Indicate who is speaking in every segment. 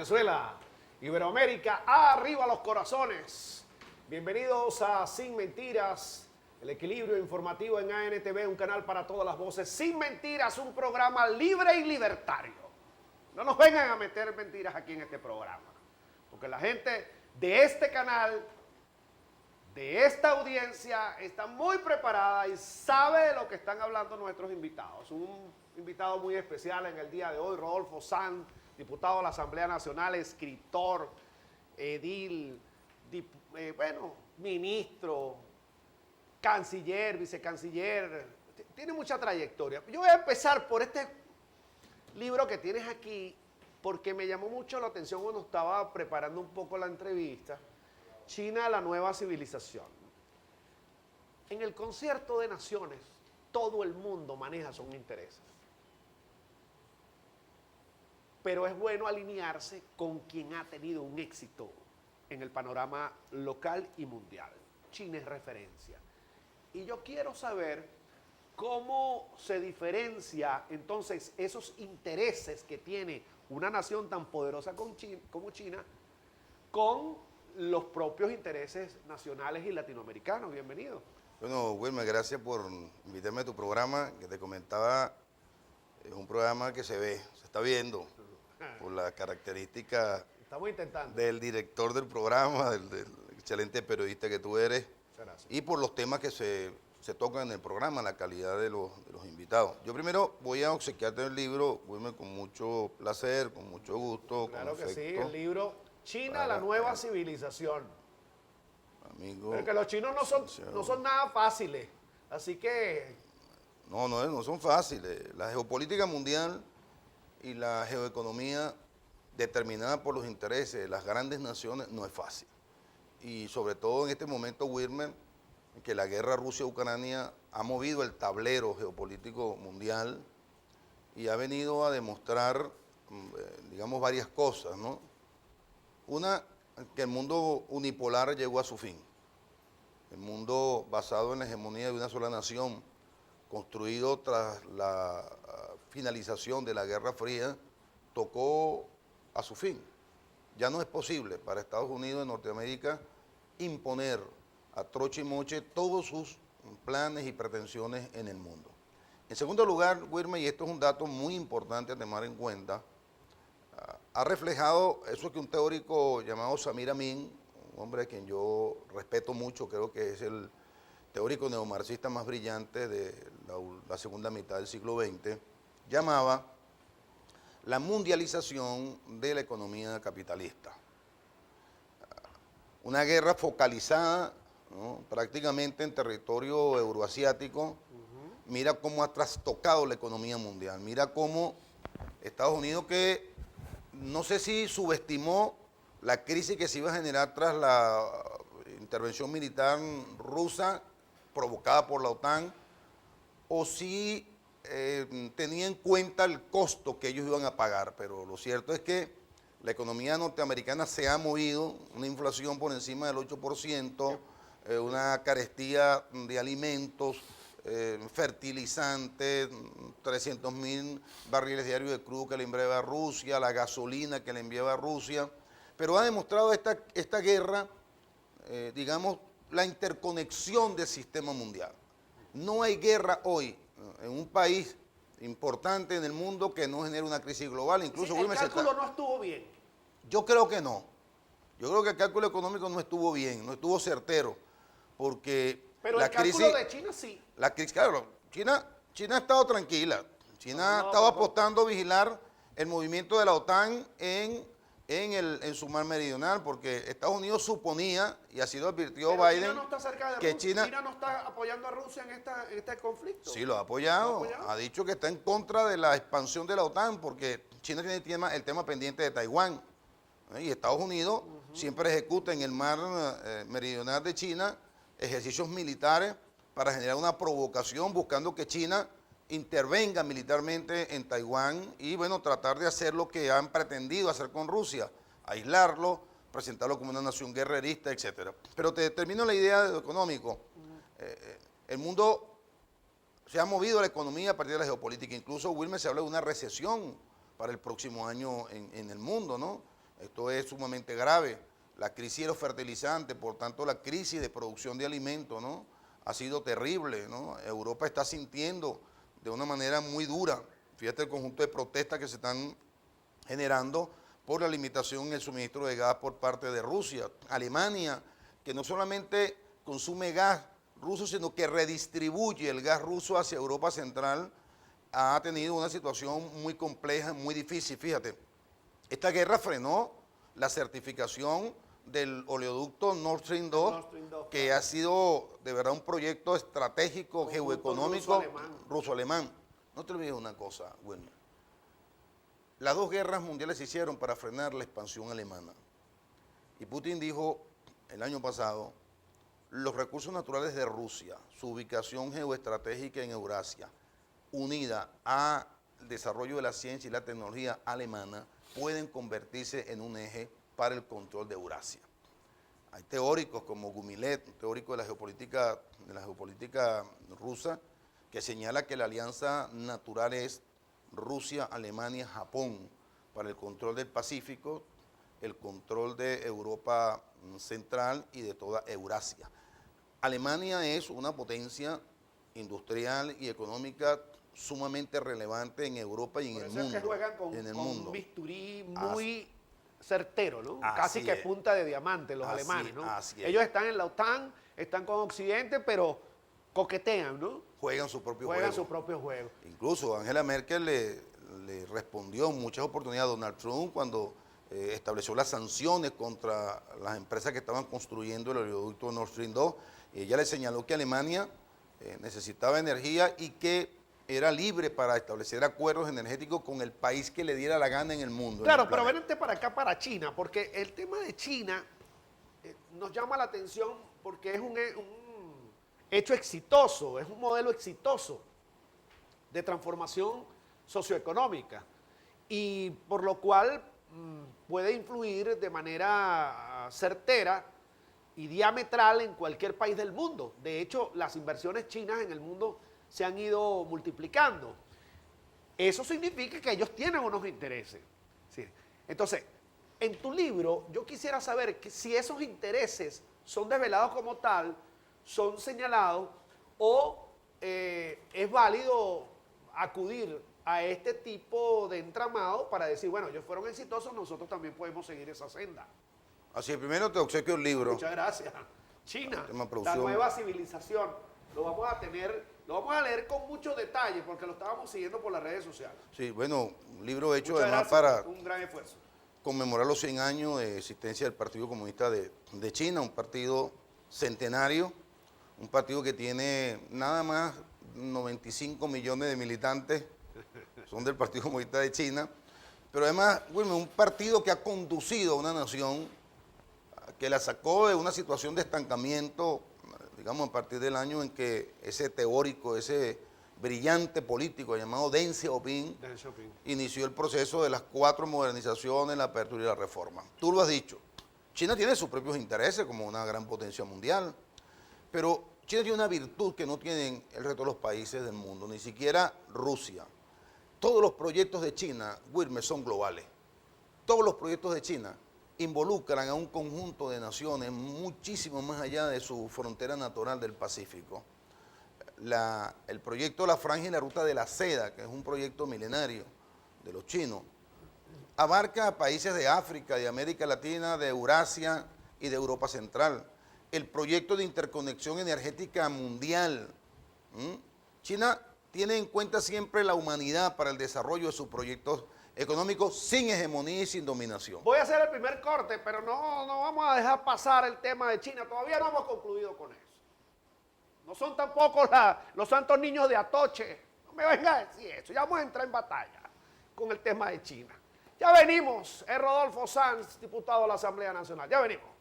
Speaker 1: Venezuela, Iberoamérica, arriba los corazones. Bienvenidos a Sin Mentiras, el equilibrio informativo en ANTV, un canal para todas las voces. Sin Mentiras, un programa libre y libertario. No nos vengan a meter mentiras aquí en este programa, porque la gente de este canal, de esta audiencia, está muy preparada y sabe de lo que están hablando nuestros invitados. Un invitado muy especial en el día de hoy, Rodolfo Sanz, diputado de la Asamblea Nacional, escritor, edil, ministro, canciller, vicecanciller, tiene mucha trayectoria. Yo voy a empezar por este libro que tienes aquí, porque me llamó mucho la atención cuando estaba preparando un poco la entrevista. China, la nueva civilización. En el concierto de naciones, todo el mundo maneja sus intereses. Pero es bueno alinearse con quien ha tenido un éxito en el panorama local y mundial. China es referencia. Y yo quiero saber cómo se diferencia entonces esos intereses que tiene una nación tan poderosa como China con los propios intereses nacionales y latinoamericanos. Bienvenido.
Speaker 2: Bueno, Wilmer, gracias por invitarme a tu programa, que te comentaba, es un programa que se está viendo, por las características del director del programa, del excelente periodista que tú eres, y por los temas que se tocan en el programa, la calidad de los invitados. Yo primero voy a obsequiarte el libro, Wilmer, con mucho placer, con mucho gusto.
Speaker 1: Claro que sí, el libro China, la nueva civilización.
Speaker 2: Amigo,
Speaker 1: pero que los chinos no son nada fáciles, así que...
Speaker 2: No son fáciles. La geopolítica mundial y la geoeconomía determinada por los intereses de las grandes naciones no es fácil. Y sobre todo en este momento, Wilmer, que la guerra Rusia-Ucrania ha movido el tablero geopolítico mundial y ha venido a demostrar, digamos, varias cosas, ¿no? Una, que el mundo unipolar llegó a su fin. El mundo basado en la hegemonía de una sola nación, construido tras la finalización de la Guerra Fría, tocó a su fin. Ya no es posible para Estados Unidos y Norteamérica imponer a troche y moche todos sus planes y pretensiones en el mundo. En segundo lugar, Wilmer, y esto es un dato muy importante a tomar en cuenta, ha reflejado eso que un teórico llamado Samir Amin, un hombre a quien yo respeto mucho, creo que es el teórico neomarxista más brillante de la segunda mitad del siglo XX, llamaba la mundialización de la economía capitalista. Una guerra focalizada, ¿no?, prácticamente en territorio euroasiático. Mira cómo ha trastocado la economía mundial. Mira cómo Estados Unidos, que no sé si subestimó la crisis que se iba a generar tras la intervención militar rusa provocada por la OTAN, o si tenía en cuenta el costo que ellos iban a pagar. Pero lo cierto es que la economía norteamericana se ha movido, una inflación por encima del 8%, una carestía de alimentos, fertilizantes, 300.000 barriles diarios de crudo que le enviaba Rusia, la gasolina que le enviaba Rusia, pero ha demostrado esta guerra, digamos, la interconexión del sistema mundial. No hay guerra hoy en un país importante en el mundo que no genere una crisis global. Incluso
Speaker 1: sí, el cálculo no estuvo bien.
Speaker 2: Yo creo que no. Yo creo que el cálculo económico no estuvo bien, no estuvo certero, porque
Speaker 1: pero
Speaker 2: la
Speaker 1: el cálculo de China sí.
Speaker 2: La crisis, claro, China ha estado tranquila. China ha estado apostando a vigilar el movimiento de la OTAN en su mar meridional, porque Estados Unidos suponía, y así lo advirtió
Speaker 1: pero
Speaker 2: Biden,
Speaker 1: China no está cerca de
Speaker 2: que
Speaker 1: China no está apoyando a Rusia en este conflicto.
Speaker 2: Sí, lo ha apoyado. Ha dicho que está en contra de la expansión de la OTAN, porque China tiene el tema pendiente de Taiwán. Y Estados Unidos siempre ejecuta en el mar meridional de China ejercicios militares para generar una provocación, buscando que China intervenga militarmente en Taiwán y, bueno, tratar de hacer lo que han pretendido hacer con Rusia, aislarlo, presentarlo como una nación guerrerista, etc. Pero te termino la idea de lo económico. El mundo se ha movido a la economía a partir de la geopolítica. Incluso, Wilmer, se habla de una recesión para el próximo año en el mundo, ¿no? Esto es sumamente grave. La crisis de los fertilizantes, por tanto la crisis de producción de alimentos, ¿no?, ha sido terrible, ¿no? Europa está sintiendo de una manera muy dura, fíjate el conjunto de protestas que se están generando por la limitación en el suministro de gas por parte de Rusia. Alemania, que no solamente consume gas ruso, sino que redistribuye el gas ruso hacia Europa Central, ha tenido una situación muy compleja, muy difícil. Fíjate, esta guerra frenó la certificación del oleoducto Nord Stream 2, que ha sido de verdad un proyecto estratégico, geoeconómico, ruso-alemán. No te olvides una cosa, Wilmer. Las dos guerras mundiales se hicieron para frenar la expansión alemana. Y Putin dijo el año pasado, los recursos naturales de Rusia, su ubicación geoestratégica en Eurasia, unida al desarrollo de la ciencia y la tecnología alemana, pueden convertirse en un eje para el control de Eurasia. Hay teóricos como Gumilev, un teórico de la geopolítica rusa, que señala que la alianza natural es Rusia, Alemania, Japón, para el control del Pacífico, el control de Europa Central y de toda Eurasia. Alemania es una potencia industrial y económica sumamente relevante en Europa y en el mundo.
Speaker 1: Es que juegan con un bisturí muy certero, ¿no? Casi que punta de diamante los alemanes, ¿no? Ellos están en la OTAN, están con Occidente, pero coquetean, ¿no?
Speaker 2: Juegan su propio juego.
Speaker 1: Juegan su propio juego.
Speaker 2: Incluso Angela Merkel le respondió en muchas oportunidades a Donald Trump cuando estableció las sanciones contra las empresas que estaban construyendo el oleoducto Nord Stream 2. Ella le señaló que Alemania necesitaba energía y que era libre para establecer acuerdos energéticos con el país que le diera la gana en el mundo.
Speaker 1: Claro, pero vente para acá, para China, porque el tema de China nos llama la atención porque es un hecho exitoso, es un modelo exitoso de transformación socioeconómica y por lo cual puede influir de manera certera y diametral en cualquier país del mundo. De hecho, las inversiones chinas en el mundo se han ido multiplicando. Eso significa que ellos tienen unos intereses. ¿Sí? Entonces, en tu libro, yo quisiera saber que si esos intereses son desvelados como tal, son señalados, o es válido acudir a este tipo de entramado para decir, bueno, ellos fueron exitosos, nosotros también podemos seguir esa senda.
Speaker 2: Así, primero te obsequio el libro.
Speaker 1: Muchas gracias. China, la nueva civilización. Lo vamos a leer con mucho detalle porque lo estábamos siguiendo por las redes sociales.
Speaker 2: Sí, bueno, un libro hecho
Speaker 1: Muchas
Speaker 2: además
Speaker 1: gracias,
Speaker 2: para
Speaker 1: un gran esfuerzo.
Speaker 2: Conmemorar los 100 años de existencia del Partido Comunista de China, un partido centenario, un partido que tiene nada más 95 millones de militantes, son del Partido Comunista de China, pero además, bueno, un partido que ha conducido a una nación que la sacó de una situación de estancamiento, digamos, a partir del año en que ese teórico, ese brillante político llamado Deng Xiaoping inició el proceso de las 4 modernizaciones, la apertura y la reforma. Tú lo has dicho, China tiene sus propios intereses como una gran potencia mundial, pero China tiene una virtud que no tienen el resto de los países del mundo, ni siquiera Rusia. Todos los proyectos de China, Wilmer, son globales. Todos los proyectos de China involucran a un conjunto de naciones muchísimo más allá de su frontera natural del Pacífico. El proyecto La Franja y la Ruta de la Seda, que es un proyecto milenario de los chinos, abarca a países de África, de América Latina, de Eurasia y de Europa Central. El proyecto de interconexión energética mundial. China tiene en cuenta siempre la humanidad para el desarrollo de sus proyectos económicos sin hegemonía y sin dominación.
Speaker 1: Voy a hacer el primer corte, pero no vamos a dejar pasar el tema de China. Todavía no hemos concluido con eso. No son tampoco los santos niños de Atoche. No me venga a decir eso. Ya vamos a entrar en batalla con el tema de China. Ya venimos. Es Rodolfo Sanz, diputado de la Asamblea Nacional. Ya venimos.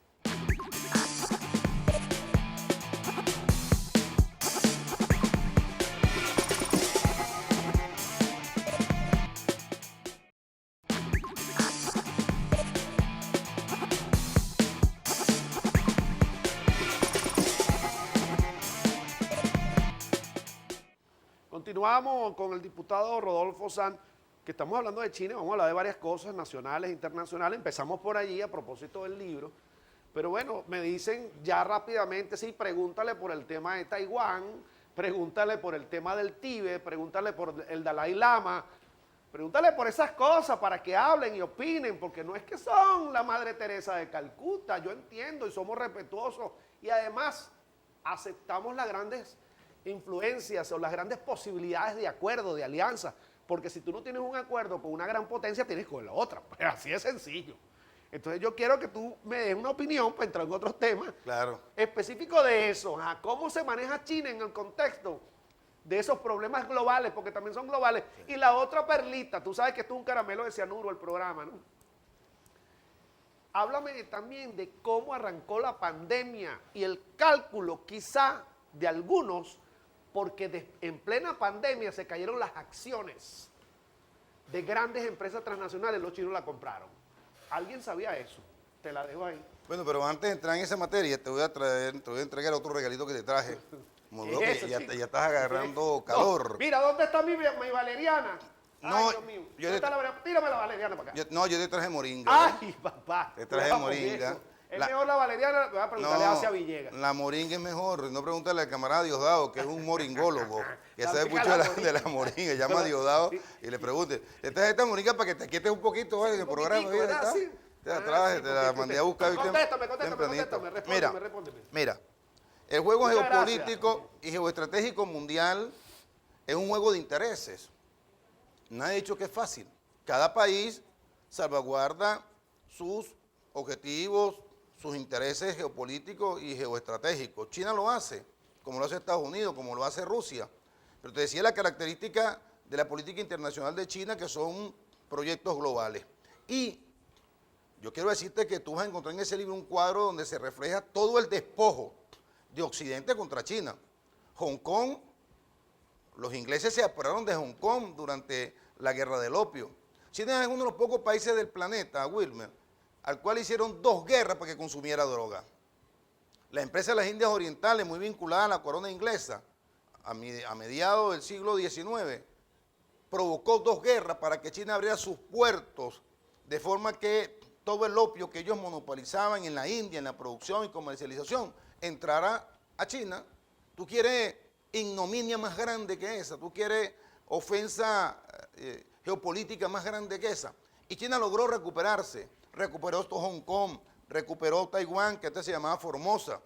Speaker 1: Continuamos con el diputado Rodolfo Sanz. que estamos hablando de China, vamos a hablar de varias cosas nacionales, internacionales. Empezamos por allí a propósito del libro. Pero bueno, me dicen ya rápidamente, sí, pregúntale por el tema de Taiwán, pregúntale por el tema del Tíbet, pregúntale por el Dalai Lama, pregúntale por esas cosas para que hablen y opinen, porque no es que son la Madre Teresa de Calcuta, yo entiendo y somos respetuosos y además aceptamos las grandes influencias o las grandes posibilidades de acuerdo, de alianza, porque si tú no tienes un acuerdo con una gran potencia, tienes con la otra, pues así de sencillo. Entonces yo quiero que tú me des una opinión para entrar en otros temas específicos de eso, cómo se maneja China en el contexto de esos problemas globales, porque también son globales. Sí. Y la otra perlita, tú sabes que esto es un caramelo de cianuro el programa, ¿no? Háblame también de cómo arrancó la pandemia y el cálculo quizá de algunos, porque en plena pandemia se cayeron las acciones de grandes empresas transnacionales, los chinos la compraron. ¿Alguien sabía eso? Te la dejo ahí.
Speaker 2: Bueno, pero antes de entrar en esa materia, te voy a entregar otro regalito que te traje. Como veo que ya estás agarrando calor.
Speaker 1: No, mira, ¿dónde está mi valeriana?
Speaker 2: No,
Speaker 1: ay, Dios mío. Tírame la valeriana para acá.
Speaker 2: Yo te traje moringa.
Speaker 1: Ay, papá.
Speaker 2: Te traje moringa.
Speaker 1: Es mejor la valeriana, voy a preguntarle hacia Villegas.
Speaker 2: La moringa es mejor, no preguntarle al camarada Diosdado, que es un moringólogo, que sabe mucho de la moringa, llama a Diosdado y le pregunte, te traje esta moringa para que te quietes un poquito en el programa. Te la traje, te la mandé a buscar.
Speaker 1: Contéstame, respóndeme.
Speaker 2: Mira, el juego geopolítico y geoestratégico mundial es un juego de intereses. Nadie ha dicho que es fácil. Cada país salvaguarda sus objetivos, sus intereses geopolíticos y geoestratégicos. China lo hace, como lo hace Estados Unidos, como lo hace Rusia. Pero te decía la característica de la política internacional de China, que son proyectos globales. Y yo quiero decirte que tú vas a encontrar en ese libro un cuadro donde se refleja todo el despojo de Occidente contra China. Hong Kong, los ingleses se apoderaron de Hong Kong durante la guerra del opio. China es uno de los pocos países del planeta, Wilmer, al cual hicieron 2 guerras para que consumiera droga. La empresa de las Indias Orientales, muy vinculada a la corona inglesa, a mediados del siglo XIX, provocó 2 guerras para que China abriera sus puertos, de forma que todo el opio que ellos monopolizaban en la India, en la producción y comercialización, entrara a China. Tú quieres ignominia más grande que esa, tú quieres ofensa geopolítica más grande que esa. Y China logró recuperarse. Recuperó Hong Kong, recuperó Taiwán, que antes se llamaba Formosa,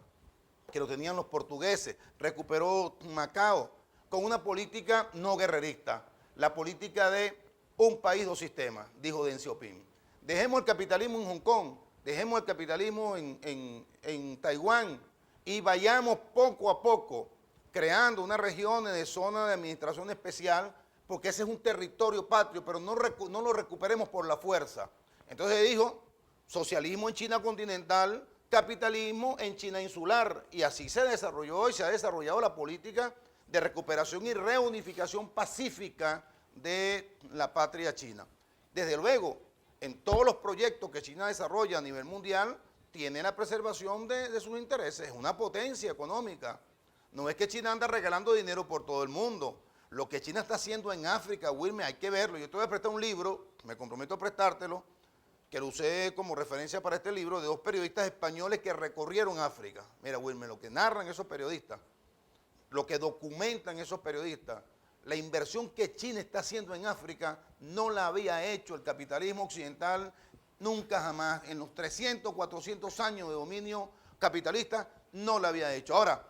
Speaker 2: que lo tenían los portugueses, recuperó Macao, con una política no guerrerista, la política de un país, 2 sistemas, dijo Deng Xiaoping. Dejemos el capitalismo en Hong Kong, dejemos el capitalismo en Taiwán y vayamos poco a poco creando unas regiones de zona de administración especial, porque ese es un territorio patrio, pero no lo recuperemos por la fuerza. Entonces dijo, socialismo en China continental, capitalismo en China insular, y así se desarrolló y se ha desarrollado la política de recuperación y reunificación pacífica de la patria china. Desde luego, en todos los proyectos que China desarrolla a nivel mundial, tiene la preservación de sus intereses, es una potencia económica. No es que China anda regalando dinero por todo el mundo. Lo que China está haciendo en África, Wilmer, hay que verlo. Yo te voy a prestar un libro, me comprometo a prestártelo, que lo usé como referencia para este libro, de 2 periodistas españoles que recorrieron África. Mira, Wilmer, lo que narran esos periodistas, lo que documentan esos periodistas, la inversión que China está haciendo en África no la había hecho el capitalismo occidental nunca jamás. En los 300, 400 años de dominio capitalista no la había hecho. Ahora,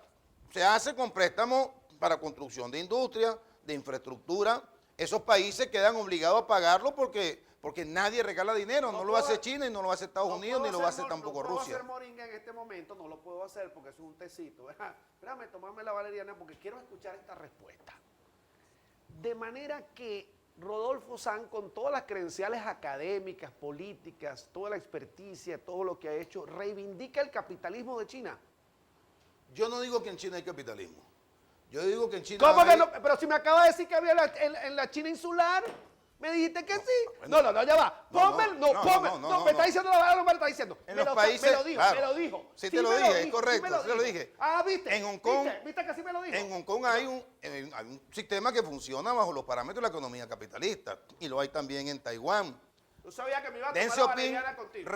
Speaker 2: se hace con préstamos para construcción de industria, de infraestructura. Esos países quedan obligados a pagarlo porque nadie regala dinero, no lo hace China y no lo hace Estados Unidos, ni lo hace tampoco Rusia.
Speaker 1: No puedo hacer moringa en este momento, no lo puedo hacer porque eso es un tecito. Déjame tomarme la valeriana porque quiero escuchar esta respuesta. De manera que Rodolfo Sanz, con todas las credenciales académicas, políticas, toda la experticia, todo lo que ha hecho, reivindica el capitalismo de China.
Speaker 2: Yo no digo que en China hay capitalismo. Yo digo que en China
Speaker 1: ¿Cómo que no? Pero si me acaba de decir que había en la China insular. Me dijiste que sí.
Speaker 2: Bueno,
Speaker 1: No, ya va. Ponme, me está diciendo la verdad, no me lo está diciendo.
Speaker 2: En los países,
Speaker 1: me lo dijo,
Speaker 2: claro,
Speaker 1: me lo dijo.
Speaker 2: Sí te lo dije, es correcto,
Speaker 1: sí me
Speaker 2: sí te lo dije.
Speaker 1: Ah, ¿viste?
Speaker 2: En Hong Kong,
Speaker 1: ¿Viste que sí me lo dijo?
Speaker 2: En Hong Kong hay un sistema que funciona bajo los parámetros de la economía capitalista y lo hay también en Taiwán.
Speaker 1: Tú sabías que me iba a
Speaker 2: Deng
Speaker 1: tomar la
Speaker 2: Xiaoping
Speaker 1: valeriana contigo.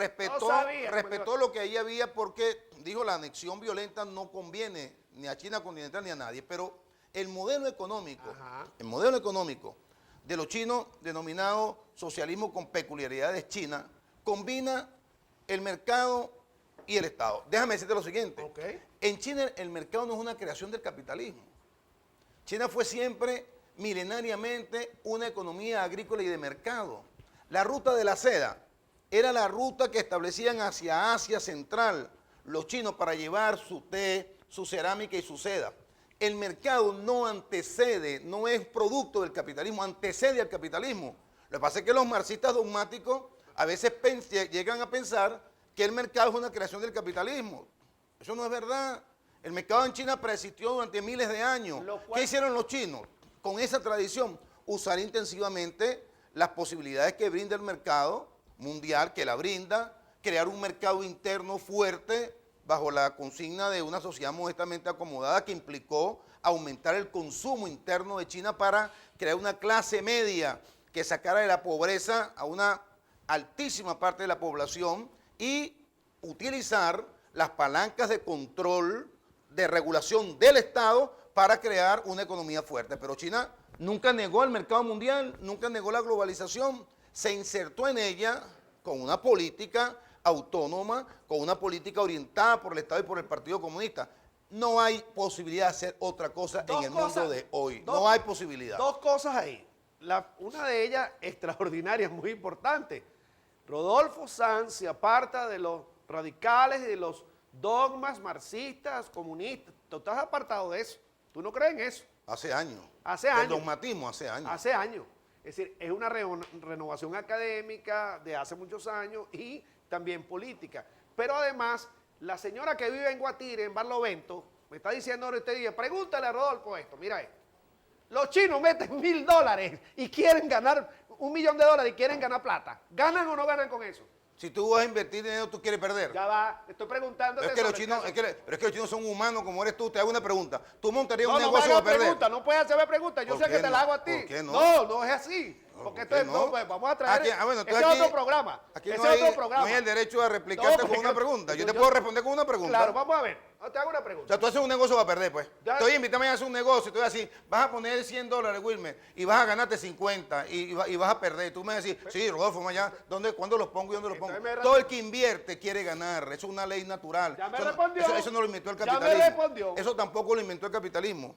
Speaker 2: respetó lo que ahí había porque dijo la anexión violenta no conviene ni a China continental ni a nadie, pero el modelo económico de los chinos, denominado socialismo con peculiaridades chinas, combina el mercado y el Estado. Déjame decirte lo siguiente.
Speaker 1: Okay.
Speaker 2: En China el mercado no es una creación del capitalismo. China fue siempre, milenariamente, una economía agrícola y de mercado. La ruta de la seda era la ruta que establecían hacia Asia Central los chinos para llevar su té, su cerámica y su seda. El mercado no antecede, no es producto del capitalismo, antecede al capitalismo. Lo que pasa es que los marxistas dogmáticos a veces llegan a pensar que el mercado es una creación del capitalismo. Eso no es verdad. El mercado en China preexistió durante miles de años. ¿Qué hicieron los chinos? Con esa tradición, usar intensivamente las posibilidades que brinda el mercado mundial, que la brinda, crear un mercado interno fuerte, bajo la consigna de una sociedad modestamente acomodada que implicó aumentar el consumo interno de China para crear una clase media que sacara de la pobreza a una altísima parte de la población y utilizar las palancas de control, de regulación del Estado para crear una economía fuerte. Pero China nunca negó el mercado mundial, nunca negó la globalización, se insertó en ella con una política autónoma, con una política orientada por el Estado y por el Partido Comunista. No hay posibilidad de hacer otra cosa en el mundo de hoy. No hay posibilidad.
Speaker 1: Dos cosas ahí. Una de ellas extraordinaria, muy importante. Rodolfo Sanz se aparta de los radicales y de los dogmas marxistas, comunistas. Tú estás apartado de eso. ¿Tú no crees en eso?
Speaker 2: Hace años.
Speaker 1: Hace años.
Speaker 2: El dogmatismo hace años.
Speaker 1: Hace años. Es decir, es una renovación académica de hace muchos años y también política. Pero además, la señora que vive en Guatire, en Barlovento, me está diciendo ahora usted día, pregúntale a Rodolfo esto, mira esto. Los chinos meten $1.000 y quieren ganar $1 millón y quieren ganar plata. ¿Ganan o no ganan con eso?
Speaker 2: Si tú vas a invertir dinero, tú quieres perder.
Speaker 1: Ya va, estoy preguntando.
Speaker 2: Pero es que los chinos son humanos como eres tú. Te hago una pregunta. ¿Tú montarías un
Speaker 1: No
Speaker 2: negocio
Speaker 1: me hagas
Speaker 2: para perder?
Speaker 1: pregunta, no puedes hacerme preguntas. Yo sé que te la hago a ti.
Speaker 2: ¿Por qué no?
Speaker 1: No es así. Porque
Speaker 2: ¿por qué
Speaker 1: entonces,
Speaker 2: no?
Speaker 1: pues, vamos a traer.
Speaker 2: Bueno,
Speaker 1: ese es otro programa.
Speaker 2: Aquí
Speaker 1: Ese
Speaker 2: no
Speaker 1: es otro programa.
Speaker 2: no hay el derecho a replicarte con una pregunta. Yo te puedo responder con una pregunta.
Speaker 1: Claro, vamos a ver. Te hago una
Speaker 2: O
Speaker 1: pregunta.
Speaker 2: sea, tú haces un negocio para perder, pues.
Speaker 1: Ya.
Speaker 2: Te voy a invitarme a hacer un negocio y te voy a decir, vas a poner $100, Wilmer, y vas a ganarte 50 y vas a perder. Y tú me vas a decir, sí, Rodolfo, allá, ¿cuándo los pongo y dónde los pongo? Todo el que invierte quiere ganar. Eso es una ley natural.
Speaker 1: Ya me respondió.
Speaker 2: Eso no lo inventó el
Speaker 1: Ya
Speaker 2: capitalismo.
Speaker 1: me respondió.
Speaker 2: Eso tampoco lo inventó el capitalismo.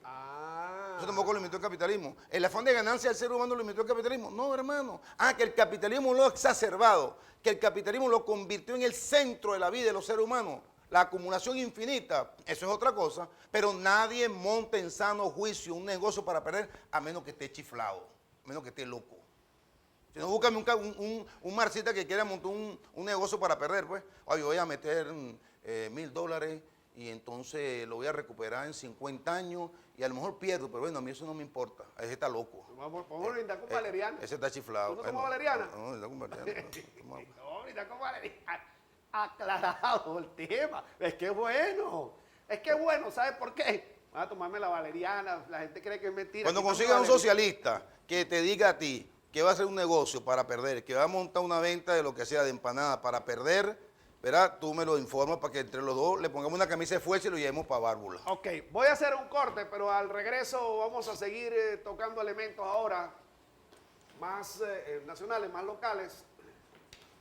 Speaker 2: Eso tampoco lo inventó el capitalismo. El afán de ganancia del ser humano lo inventó el capitalismo. No, hermano. Que el capitalismo lo ha exacerbado, que el capitalismo lo convirtió en el centro de la vida de los seres humanos. La acumulación infinita, eso es otra cosa, pero nadie monta en sano juicio un negocio para perder a menos que esté chiflado, a menos que esté loco. Si no, búscame un marxista que quiera montar un negocio para perder, pues. Oye, voy a meter $1.000 y entonces lo voy a recuperar en 50 años y a lo mejor pierdo, pero bueno, a mí eso no me importa. Ese está loco.
Speaker 1: Vamos a brindar con valeriana.
Speaker 2: Ese está chiflado.
Speaker 1: ¿Tú no tomas valeriana?
Speaker 2: No, brindar con valeriana.
Speaker 1: No, brindar con valeriana. Aclarado el tema. Es que es bueno. Es que es bueno. ¿Sabes por qué? Vas a tomarme la valeriana. La gente cree que es mentira.
Speaker 2: Cuando consigas un socialista que te diga a ti que va a hacer un negocio para perder, que va a montar una venta de lo que sea de empanada para perder, ¿verdad? Tú me lo informas para que entre los dos le pongamos una camisa de fuerza y lo llevemos para Bárbula.
Speaker 1: Ok, voy a hacer un corte, pero al regreso vamos a seguir tocando elementos ahora más nacionales, más locales,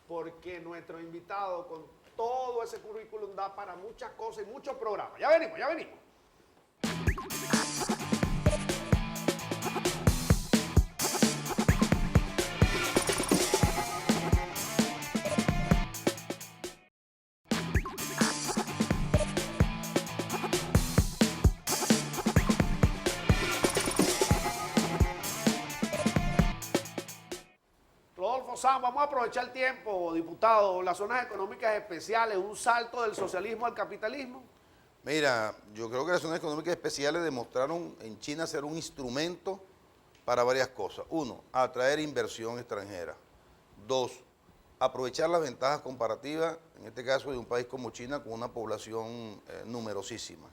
Speaker 1: porque nuestro invitado con todo ese currículum da para muchas cosas y muchos programas. Ya venimos, ya venimos. Rodolfo Sanz, vamos a aprovechar el tiempo, diputado. Las zonas económicas especiales, un salto del socialismo al capitalismo.
Speaker 2: Mira, yo creo que las zonas económicas especiales demostraron en China ser un instrumento para varias cosas. Uno, atraer inversión extranjera. Dos, aprovechar las ventajas comparativas, en este caso de un país como China con una población numerosísima.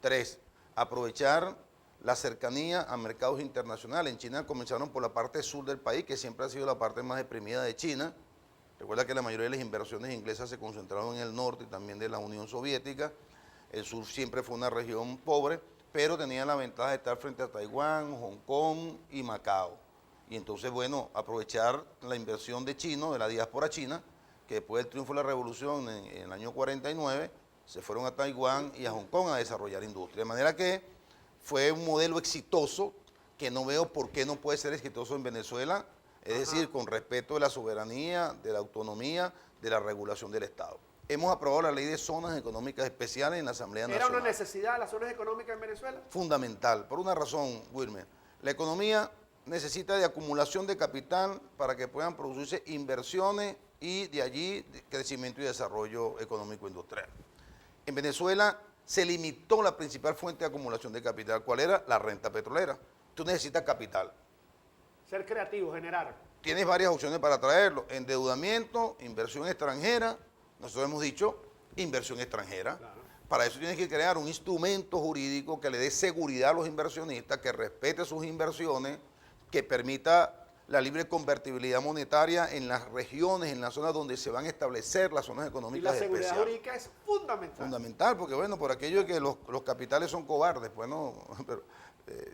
Speaker 2: Tres, aprovechar la cercanía a mercados internacionales. En China comenzaron por la parte sur del país, que siempre ha sido la parte más deprimida de China. Recuerda que la mayoría de las inversiones inglesas se concentraron en el norte y también de la Unión Soviética. El sur siempre fue una región pobre, pero tenía la ventaja de estar frente a Taiwán, Hong Kong y Macao. Y entonces, bueno, aprovechar la inversión de chinos, de la diáspora china, que después del triunfo de la revolución en el año 49, se fueron a Taiwán y a Hong Kong a desarrollar industria. De manera que fue un modelo exitoso que no veo por qué no puede ser exitoso en Venezuela, es decir, con respeto de la soberanía, de la autonomía, de la regulación del Estado. Hemos aprobado la ley de zonas económicas especiales en la Asamblea Nacional.
Speaker 1: ¿Era una necesidad las zonas económicas en Venezuela?
Speaker 2: Fundamental, por una razón, Wilmer. La economía necesita de acumulación de capital para que puedan producirse inversiones y de allí crecimiento y desarrollo económico industrial. En Venezuela se limitó la principal fuente de acumulación de capital. ¿Cuál era? La renta petrolera. Tú necesitas capital.
Speaker 1: Ser creativo, generar.
Speaker 2: Tienes varias opciones para traerlo. Endeudamiento, inversión extranjera. Nosotros hemos dicho inversión extranjera. Claro. Para eso tienes que crear un instrumento jurídico que le dé seguridad a los inversionistas, que respete sus inversiones, que permita la libre convertibilidad monetaria en las regiones, en las zonas donde se van a establecer las zonas económicas especiales.
Speaker 1: Y la seguridad jurídica es fundamental.
Speaker 2: Fundamental, porque bueno, por aquello de que los capitales son cobardes, pues no, pero,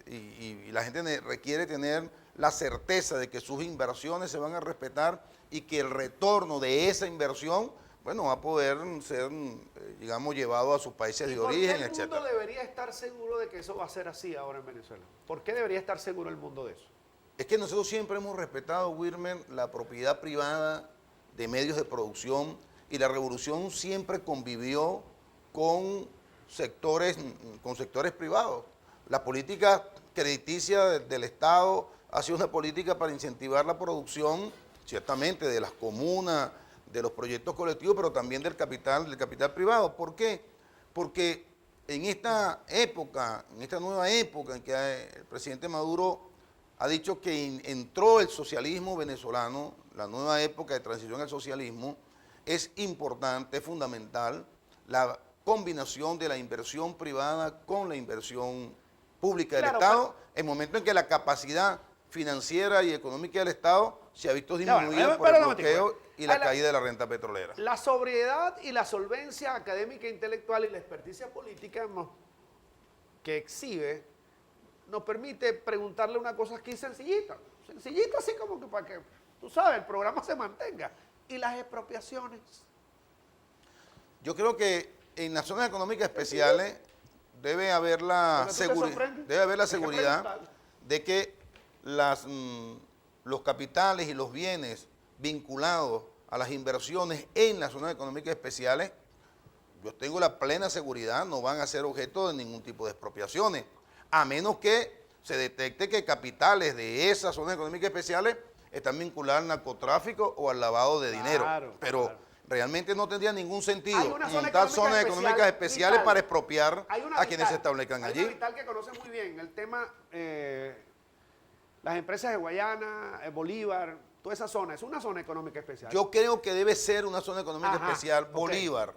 Speaker 2: y la gente requiere tener la certeza de que sus inversiones se van a respetar y que el retorno de esa inversión, bueno, va a poder ser, digamos, llevado a sus países de origen, etc. ¿Por qué
Speaker 1: el mundo debería estar seguro de que eso va a ser así ahora en Venezuela? ¿Por qué debería estar seguro el mundo de eso?
Speaker 2: Es que nosotros siempre hemos respetado, Wilmer, la propiedad privada de medios de producción y la revolución siempre convivió con sectores privados. La política crediticia del Estado ha sido una política para incentivar la producción, ciertamente, de las comunas, de los proyectos colectivos, pero también del capital privado. ¿Por qué? Porque en esta época, en esta nueva época en que el presidente Maduro ha dicho que entró el socialismo venezolano, la nueva época de transición al socialismo, es importante, es fundamental la combinación de la inversión privada con la inversión pública del Estado, en el momento en que la capacidad financiera y económica del Estado se ha visto disminuida por el bloqueo y la caída de la renta petrolera.
Speaker 1: La sobriedad y la solvencia académica e intelectual y la experticia política que exhibe nos permite preguntarle una cosa aquí sencillita así como que para que, tú sabes, el programa se mantenga. ¿Y las expropiaciones?
Speaker 2: Yo creo que en las zonas económicas especiales debe haber la seguridad de que los capitales y los bienes vinculados a las inversiones en las zonas económicas especiales, yo tengo la plena seguridad, no van a ser objeto de ningún tipo de expropiaciones, a menos que se detecte que capitales de esas zonas económicas especiales están vinculados al narcotráfico o al lavado de dinero. Pero realmente no tendría ningún sentido montar zonas económicas especiales para expropiar a quienes se establezcan allí.
Speaker 1: Hay una vital que conoce muy bien el tema, las empresas de Guayana, Bolívar, toda esa zona, es una zona económica especial.
Speaker 2: Yo creo que debe ser una zona económica especial. Bolívar,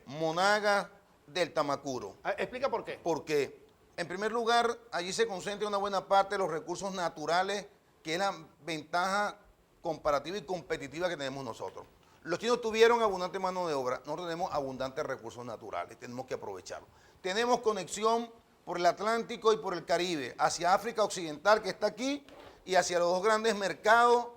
Speaker 2: Monagas, del Tamacuro.
Speaker 1: Explica por qué.
Speaker 2: Porque, en primer lugar, allí se concentra una buena parte de los recursos naturales, que es la ventaja comparativa y competitiva que tenemos nosotros. Los chinos tuvieron abundante mano de obra, nosotros tenemos abundantes recursos naturales, tenemos que aprovecharlos. Tenemos conexión por el Atlántico y por el Caribe, hacia África Occidental, que está aquí, y hacia los dos grandes mercados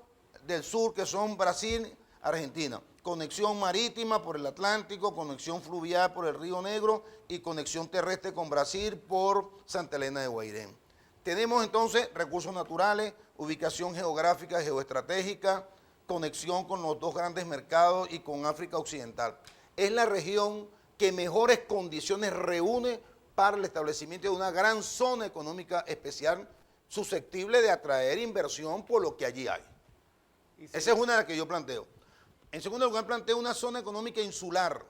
Speaker 2: del sur, que son Brasil, Argentina. Conexión marítima por el Atlántico, conexión fluvial por el Río Negro y conexión terrestre con Brasil por Santa Elena de Guairén. Tenemos entonces recursos naturales, ubicación geográfica, geoestratégica, conexión con los dos grandes mercados y con África Occidental. Es la región que mejores condiciones reúne para el establecimiento de una gran zona económica especial susceptible de atraer inversión por lo que allí hay. Esa es una de las que yo planteo. En segundo lugar, planteo una zona económica insular.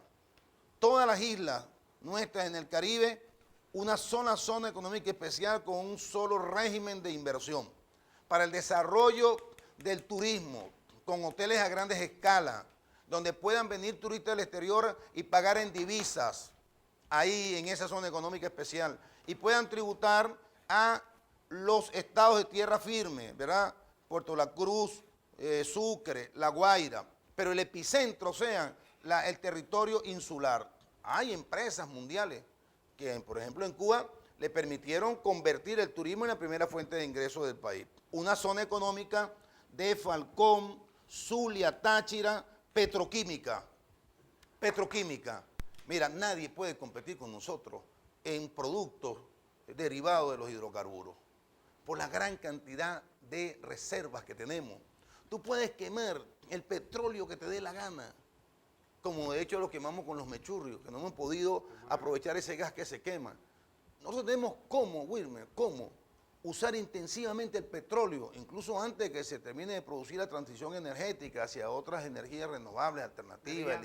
Speaker 2: Todas las islas nuestras en el Caribe, una sola zona económica especial con un solo régimen de inversión. para el desarrollo del turismo, con hoteles a grandes escalas, donde puedan venir turistas del exterior y pagar en divisas, ahí en esa zona económica especial, y puedan tributar a los estados de tierra firme, ¿verdad? Puerto La Cruz, Sucre, La Guaira, pero el epicentro sea el territorio insular. Hay empresas mundiales que, por ejemplo, en Cuba le permitieron convertir el turismo en la primera fuente de ingresos del país. Una zona económica de Falcón, Zulia, Táchira, petroquímica. Petroquímica. Mira, nadie puede competir con nosotros en productos derivados de los hidrocarburos por la gran cantidad de reservas que tenemos. Tú puedes quemar el petróleo que te dé la gana, como de hecho lo quemamos con los mechurrios, que no hemos podido aprovechar ese gas que se quema. Nosotros tenemos cómo, Wilmer, cómo usar intensivamente el petróleo, incluso antes de que se termine de producir la transición energética hacia otras energías renovables, alternativas,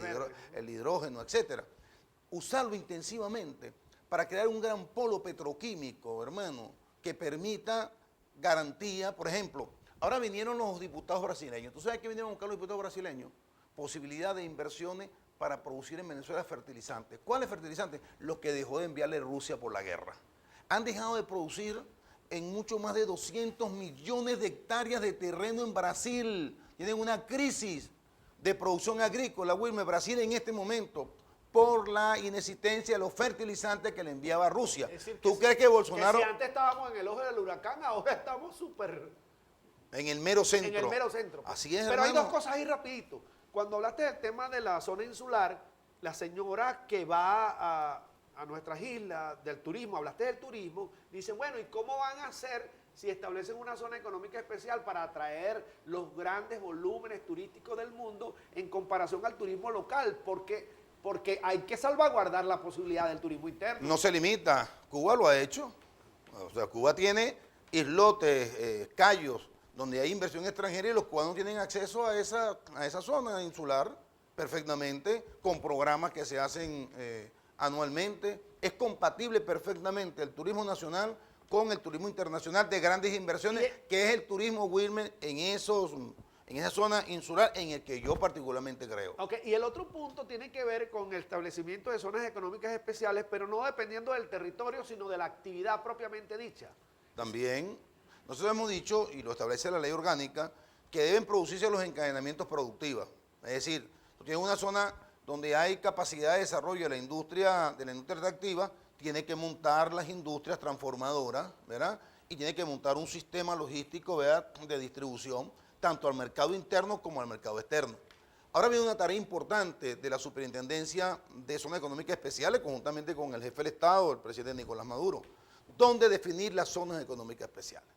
Speaker 2: el hidrógeno, etcétera. Usarlo intensivamente para crear un gran polo petroquímico, hermano, que permita garantía. Por ejemplo, ahora vinieron los diputados brasileños. ¿Tú sabes qué vinieron a buscar los diputados brasileños? Posibilidad de inversiones para producir en Venezuela fertilizantes. ¿Cuáles fertilizantes? Los que dejó de enviarle Rusia por la guerra. Han dejado de producir en mucho más de 200 millones de hectáreas de terreno en Brasil. Tienen una crisis de producción agrícola, Wilmer. Brasil en este momento, por la inexistencia de los fertilizantes que le enviaba Rusia.
Speaker 1: Es decir,
Speaker 2: ¿Tú crees que Bolsonaro...
Speaker 1: Que si antes estábamos en el ojo del huracán, ahora estamos súper...
Speaker 2: En el mero centro.
Speaker 1: En el mero centro.
Speaker 2: Así es,
Speaker 1: pero
Speaker 2: hermano.
Speaker 1: hay dos cosas ahí rapidito. Cuando hablaste del tema de la zona insular, la señora que va a nuestras islas del turismo, hablaste del turismo, dicen, bueno, ¿y cómo van a hacer si establecen una zona económica especial para atraer los grandes volúmenes turísticos del mundo en comparación al turismo local? Porque hay que salvaguardar la posibilidad del turismo interno.
Speaker 2: No se limita. Cuba lo ha hecho. O sea, Cuba tiene islotes, cayos, donde hay inversión extranjera y los cubanos tienen acceso a esa zona insular perfectamente, con programas que se hacen anualmente. Es compatible perfectamente el turismo nacional con el turismo internacional de grandes inversiones, que es el turismo, Wilmer, en esa zona insular en el que yo particularmente creo.
Speaker 1: Okay, y el otro punto tiene que ver con el establecimiento de zonas económicas especiales, pero no dependiendo del territorio, sino de la actividad propiamente dicha.
Speaker 2: También, nosotros hemos dicho, y lo establece la ley orgánica, que deben producirse los encadenamientos productivos. Es decir, tú tienes una zona donde hay capacidad de desarrollo de la industria extractiva, tiene que montar las industrias transformadoras, ¿verdad? Y tiene que montar un sistema logístico, ¿verdad?, de distribución, tanto al mercado interno como al mercado externo. Ahora viene una tarea importante de la Superintendencia de Zonas Económicas Especiales, conjuntamente con el jefe del Estado, el presidente Nicolás Maduro, donde definir las zonas económicas especiales.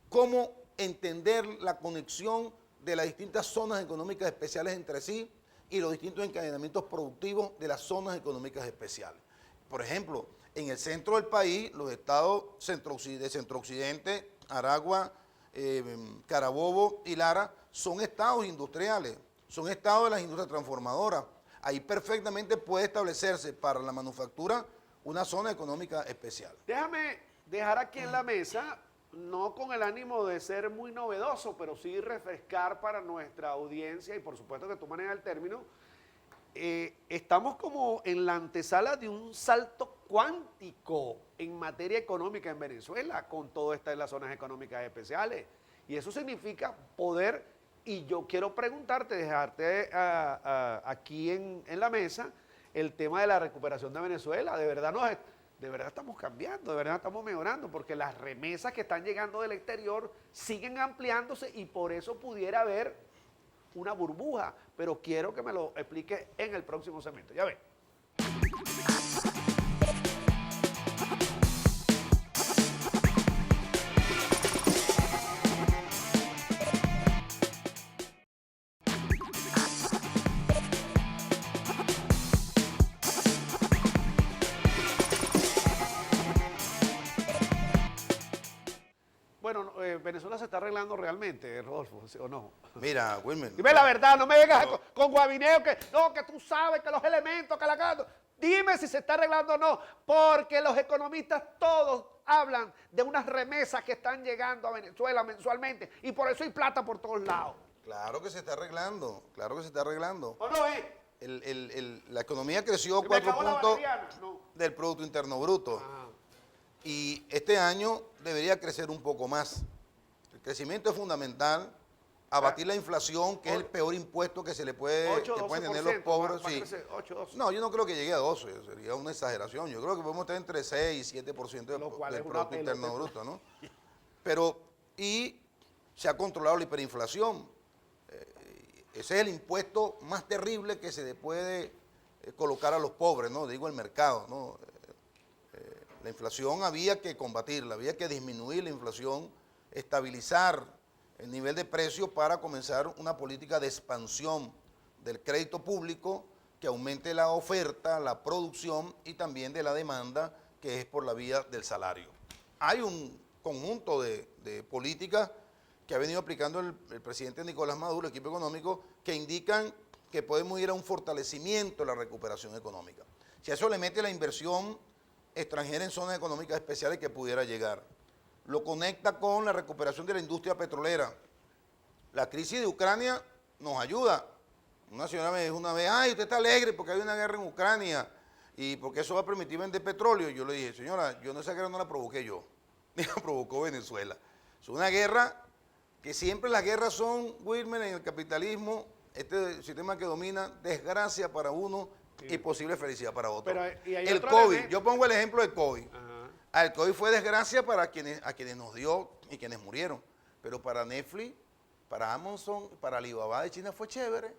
Speaker 2: Cómo entender la conexión de las distintas zonas económicas especiales entre sí y los distintos encadenamientos productivos de las zonas económicas especiales. Por ejemplo, en el centro del país, los estados de centro-occidente, Aragua, Carabobo y Lara, son estados industriales, son estados de las industrias transformadoras. Ahí perfectamente puede establecerse para la manufactura una zona económica especial.
Speaker 1: Déjame dejar aquí en la mesa, no con el ánimo de ser muy novedoso, pero sí refrescar para nuestra audiencia, y por supuesto que tú manejas el término, estamos como en la antesala de un salto cuántico en materia económica en Venezuela, con todo esto de las zonas económicas especiales. Y eso significa poder, y yo quiero preguntarte, dejarte aquí en la mesa, el tema de la recuperación de Venezuela. De verdad estamos cambiando, de verdad estamos mejorando, porque las remesas que están llegando del exterior siguen ampliándose y por eso pudiera haber una burbuja, pero quiero que me lo explique en el próximo segmento. Ya ven. Bueno, Venezuela se está arreglando realmente, Rodolfo, ¿sí o no?
Speaker 2: Mira, Wilmer.
Speaker 1: Dime la verdad, no me vengas con guabineo que tú sabes que los elementos, que la... Dime si se está arreglando o no, porque los economistas todos hablan de unas remesas que están llegando a Venezuela mensualmente y por eso hay plata por todos lados.
Speaker 2: Claro que se está arreglando, claro que se está arreglando.
Speaker 1: ¿O no es?
Speaker 2: La economía creció
Speaker 1: ¿Me
Speaker 2: 4
Speaker 1: acabó la
Speaker 2: puntos
Speaker 1: valeriana? No.
Speaker 2: del Producto Interno Bruto.
Speaker 1: Ajá.
Speaker 2: Y este año debería crecer un poco más. El crecimiento es fundamental. Abatir la inflación, que es el peor impuesto que se le puede,
Speaker 1: 8,
Speaker 2: que pueden tener
Speaker 1: 12%,
Speaker 2: los pobres.
Speaker 1: va a
Speaker 2: Sí.
Speaker 1: crecer 8, 12.
Speaker 2: No, yo no creo que llegue a 12, sería una exageración. Yo creo que podemos tener entre 6 y 7%
Speaker 1: Lo cual
Speaker 2: del
Speaker 1: es una
Speaker 2: Producto
Speaker 1: pelota.
Speaker 2: Interno Bruto, ¿no? Pero, y se ha controlado la hiperinflación. Ese es el impuesto más terrible que se le puede colocar a los pobres, ¿no? Digo, el mercado, ¿no? La inflación había que combatirla, había que disminuir la inflación, estabilizar el nivel de precios para comenzar una política de expansión del crédito público que aumente la oferta, la producción y también de la demanda, que es por la vía del salario. Hay un conjunto de políticas que ha venido aplicando el presidente Nicolás Maduro, el equipo económico, que indican que podemos ir a un fortalecimiento de la recuperación económica. Si a eso le mete la inversión extranjera en zonas económicas especiales que pudiera llegar, lo conecta con la recuperación de la industria petrolera. La crisis de Ucrania nos ayuda. Una señora me dijo una vez, ay, usted está alegre porque hay una guerra en Ucrania y porque eso va a permitir vender petróleo. Yo le dije, señora, yo esa guerra no la provoqué yo, ni la provocó Venezuela. Es una guerra que siempre las guerras son, Wilmer, en el capitalismo, este sistema que domina, desgracia para uno y posible felicidad para otro.
Speaker 1: Pero, ¿y hay
Speaker 2: el
Speaker 1: otro
Speaker 2: COVID,
Speaker 1: elemento?
Speaker 2: yo pongo el ejemplo del COVID.
Speaker 1: Ajá.
Speaker 2: El COVID fue desgracia para a quienes nos dio y quienes murieron, pero para Netflix, para Amazon, para Alibaba de China fue chévere.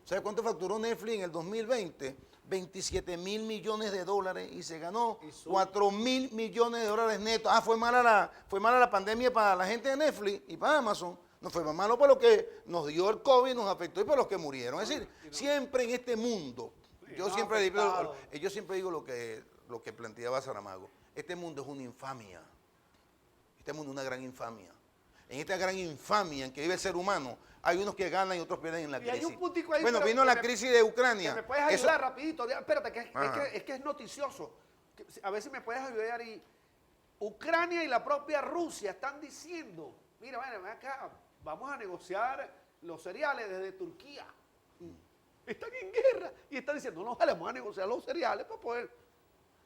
Speaker 2: ¿Sabe cuánto facturó Netflix en el 2020? 27 mil millones de dólares y se ganó 4 mil millones de dólares netos. Fue mala la pandemia para la gente de Netflix y para Amazon. No fue más malo para lo que nos dio el COVID, nos afectó y para los que murieron. Es decir, siempre en este mundo, yo siempre digo lo que planteaba Saramago. Este mundo es una infamia. Este mundo es una gran infamia. En esta gran infamia en que vive el ser humano, hay unos que ganan y otros pierden en la crisis.
Speaker 1: Hay un puntico ahí,
Speaker 2: bueno, vino la crisis de Ucrania.
Speaker 1: ¿Me puedes ayudar rapidito? Espérate, es que es noticioso. A ver si me puedes ayudar. Y Ucrania y la propia Rusia están diciendo, mira, ven acá, vamos a negociar los cereales desde Turquía. Están en guerra y están diciendo, no, vamos a negociar los cereales para poder...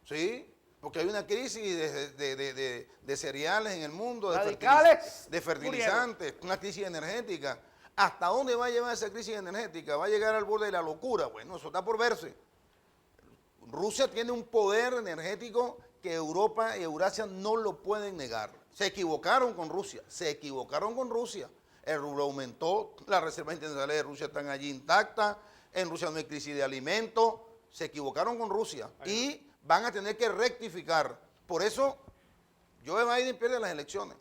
Speaker 2: Sí, porque hay una crisis de cereales en el mundo, de fertilizantes, una crisis energética. ¿Hasta dónde va a llevar esa crisis energética? ¿Va a llegar al borde de la locura? Bueno, eso está por verse. Rusia tiene un poder energético que Europa y Eurasia no lo pueden negar. Se equivocaron con Rusia, El rublo aumentó, las reservas internacionales de Rusia están allí intactas, en Rusia no hay crisis de alimentos, se equivocaron con Rusia y van a tener que rectificar. Por eso, Joe Biden pierde las elecciones.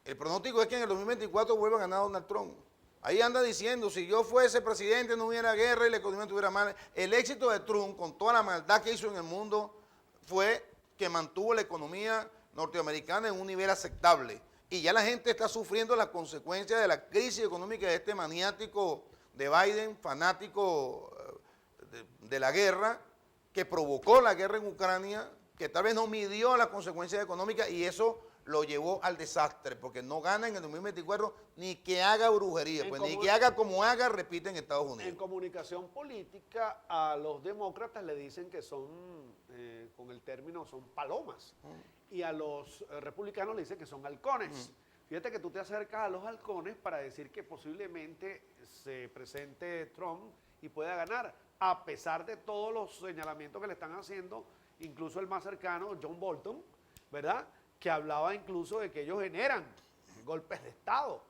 Speaker 2: El pronóstico es que en el 2024 vuelva a ganar Donald Trump. Ahí anda diciendo, si yo fuese presidente no hubiera guerra y la economía estuviera mal. El éxito de Trump, con toda la maldad que hizo en el mundo, fue que mantuvo la economía norteamericana en un nivel aceptable. Y ya la gente está sufriendo las consecuencias de la crisis económica de este maniático de Biden, fanático de la guerra, que provocó la guerra en Ucrania, que tal vez no midió las consecuencias económicas y eso lo llevó al desastre, porque no gana en el 2024 ni que haga brujería, pues ni que haga como haga, repite en Estados Unidos.
Speaker 1: En comunicación política a los demócratas le dicen que son, con el término, son palomas, y a los republicanos le dicen que son halcones. Fíjate que tú te acercas a los halcones para decir que posiblemente se presente Trump y pueda ganar, a pesar de todos los señalamientos que le están haciendo, incluso el más cercano, John Bolton, ¿verdad?, que hablaba incluso de que ellos generan golpes de Estado.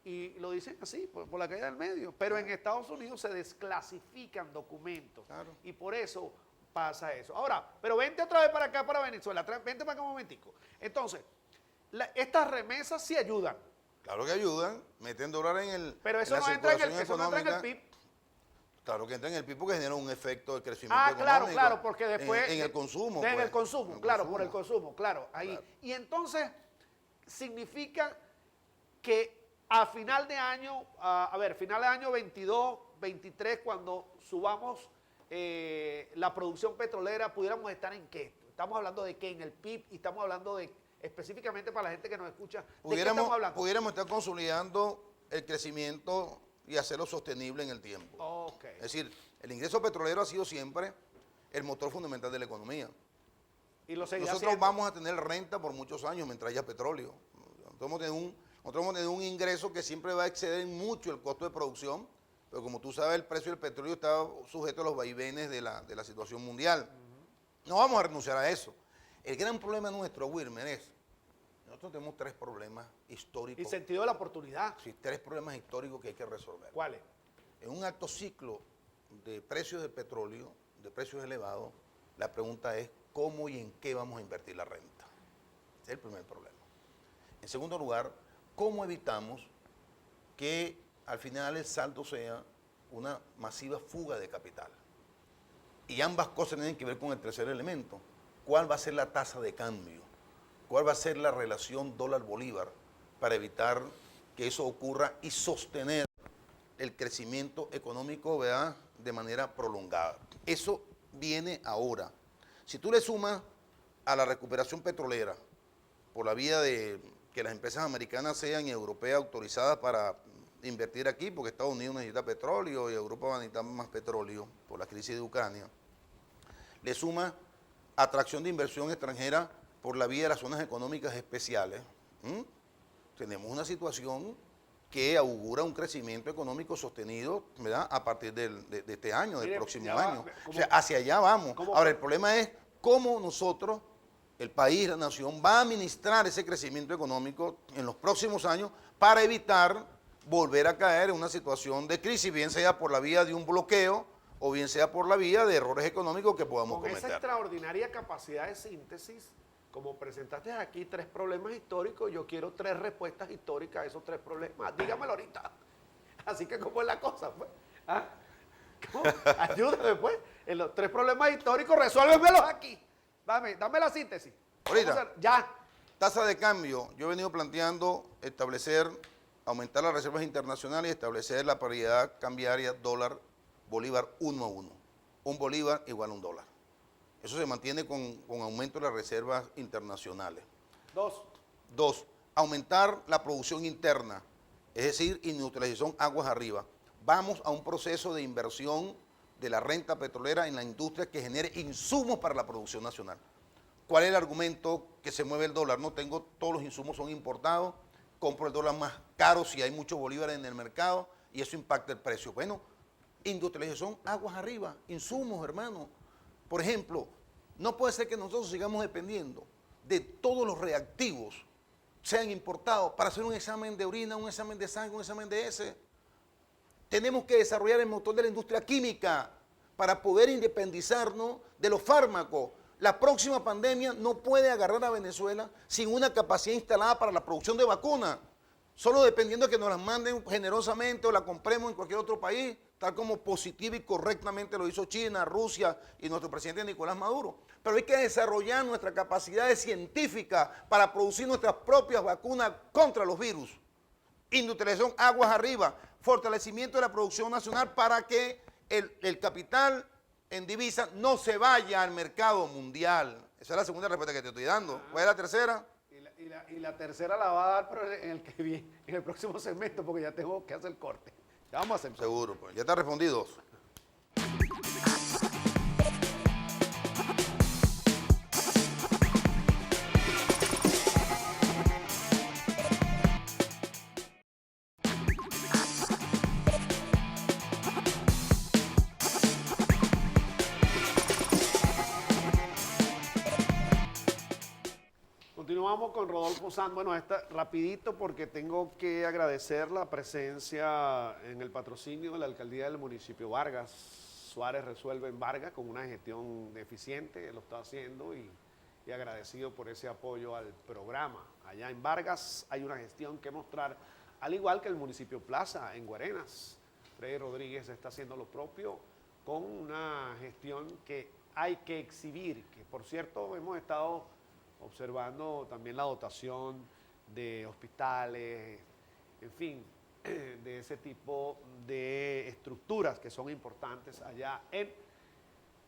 Speaker 1: Y lo dicen así, por la caída del medio. Pero en Estados Unidos se desclasifican documentos. Claro. Y por eso pasa eso. Ahora, pero vente otra vez para acá, para Venezuela. Vente para acá un momentico. Entonces, estas remesas sí ayudan.
Speaker 2: Claro que ayudan, meten dólares en el...
Speaker 1: Pero eso, no entra en el PIB.
Speaker 2: Claro que entra en el PIB porque genera un efecto de crecimiento económico.
Speaker 1: Claro, porque después...
Speaker 2: En el consumo.
Speaker 1: En el consumo, claro, por el consumo, claro. Ahí. Claro. Y entonces, significa que a final de año, final de año 22, 23, cuando subamos la producción petrolera, pudiéramos estar en qué. Estamos hablando de qué, en el PIB, y estamos hablando de, específicamente para la gente que nos escucha, ¿de qué estamos hablando?
Speaker 2: Pudiéramos estar consolidando el crecimiento y hacerlo sostenible en el tiempo.
Speaker 1: Okay.
Speaker 2: Es decir, el ingreso petrolero ha sido siempre el motor fundamental de la economía.
Speaker 1: Y lo seguirá
Speaker 2: Nosotros
Speaker 1: siendo.
Speaker 2: vamos a tener renta por muchos años mientras haya petróleo. Nosotros vamos a tener un ingreso que siempre va a exceder mucho el costo de producción, pero como tú sabes, el precio del petróleo está sujeto a los vaivenes de la situación mundial. No vamos a renunciar a eso. El gran problema nuestro, Wilmer, es, nosotros tenemos 3 problemas históricos.
Speaker 1: Y sentido de la oportunidad.
Speaker 2: Sí, 3 problemas históricos que hay que resolver.
Speaker 1: ¿Cuáles?
Speaker 2: En un alto ciclo de precios de petróleo, de precios elevados, la pregunta es cómo y en qué vamos a invertir la renta. Ese es el primer problema. En segundo lugar, cómo evitamos que al final el saldo sea una masiva fuga de capital. Y ambas cosas tienen que ver con el tercer elemento. ¿Cuál va a ser la tasa de cambio? ¿Cuál va a ser la relación dólar-bolívar para evitar que eso ocurra y sostener el crecimiento económico, ¿verdad?, de manera prolongada? Eso viene ahora. Si tú le sumas a la recuperación petrolera por la vía de que las empresas americanas sean y europeas autorizadas para invertir aquí, porque Estados Unidos necesita petróleo y Europa va a necesitar más petróleo por la crisis de Ucrania, le suma atracción de inversión extranjera por la vía de las zonas económicas especiales, tenemos una situación que augura un crecimiento económico sostenido, ¿verdad?, a partir de este año, del próximo año. O sea, hacia allá vamos. Ahora, el problema es cómo nosotros, el país, la nación, va a administrar ese crecimiento económico en los próximos años para evitar volver a caer en una situación de crisis, bien sea por la vía de un bloqueo o bien sea por la vía de errores económicos que podamos cometer.
Speaker 1: Con esa extraordinaria capacidad de síntesis, como presentaste aquí 3 problemas históricos, yo quiero 3 respuestas históricas a esos 3 problemas. Dígamelo ahorita. Así que, ¿cómo es la cosa, pues? ¿Ah? ¿Cómo? Ayúdame, pues. En los 3 problemas históricos, resuélvemelos aquí. Dame la síntesis.
Speaker 2: Ahorita.
Speaker 1: Ya.
Speaker 2: Tasa de cambio. Yo he venido planteando aumentar las reservas internacionales y establecer la paridad cambiaria dólar-bolívar 1 a 1. Un bolívar igual a un dólar. Eso se mantiene con aumento de las reservas internacionales. 2, aumentar la producción interna, es decir, industrialización aguas arriba. Vamos a un proceso de inversión de la renta petrolera en la industria que genere insumos para la producción nacional. ¿Cuál es el argumento que se mueve el dólar? No tengo, todos los insumos son importados, compro el dólar más caro si hay muchos bolívares en el mercado y eso impacta el precio. Bueno, industrialización aguas arriba, insumos, hermano. Por ejemplo, no puede ser que nosotros sigamos dependiendo de todos los reactivos sean importados para hacer un examen de orina, un examen de sangre, un examen de heces. Tenemos que desarrollar el motor de la industria química para poder independizarnos de los fármacos. La próxima pandemia no puede agarrar a Venezuela sin una capacidad instalada para la producción de vacunas, solo dependiendo de que nos las manden generosamente o la compremos en cualquier otro país, tal como positiva y correctamente lo hizo China, Rusia y nuestro presidente Nicolás Maduro. Pero hay que desarrollar nuestras capacidades científicas para producir nuestras propias vacunas contra los virus. Industrialización aguas arriba, fortalecimiento de la producción nacional para que el capital en divisa no se vaya al mercado mundial. Esa es la segunda respuesta que te estoy dando. ¿Cuál es la tercera?
Speaker 1: Y la tercera la va a dar, pero en el próximo segmento, porque ya tengo que hacer el corte. Ya vamos a hacer.
Speaker 2: Seguro, pues. Ya te respondí 2.
Speaker 1: Continuamos con Rodolfo Sanz. Bueno, rapidito porque tengo que agradecer la presencia en el patrocinio de la alcaldía del municipio Vargas. Suárez resuelve en Vargas con una gestión eficiente, lo está haciendo y agradecido por ese apoyo al programa. Allá en Vargas hay una gestión que mostrar, al igual que el municipio Plaza en Guarenas. Freddy Rodríguez está haciendo lo propio con una gestión que hay que exhibir, que por cierto hemos estado observando también la dotación de hospitales, en fin, de ese tipo de estructuras que son importantes allá en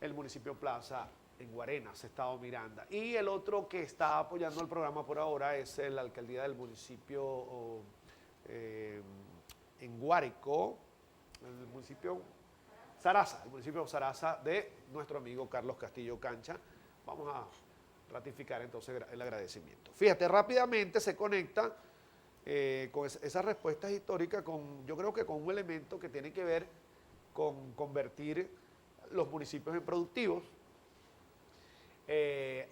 Speaker 1: el municipio Plaza en Guarenas, Estado Miranda. Y el otro que está apoyando el programa por ahora es la alcaldía del municipio en Guárico, el municipio Saraza de nuestro amigo Carlos Castillo Cancha. Vamos a ratificar entonces el agradecimiento. Fíjate, rápidamente se conecta con esas respuestas históricas, yo creo que con un elemento que tiene que ver con convertir los municipios en productivos,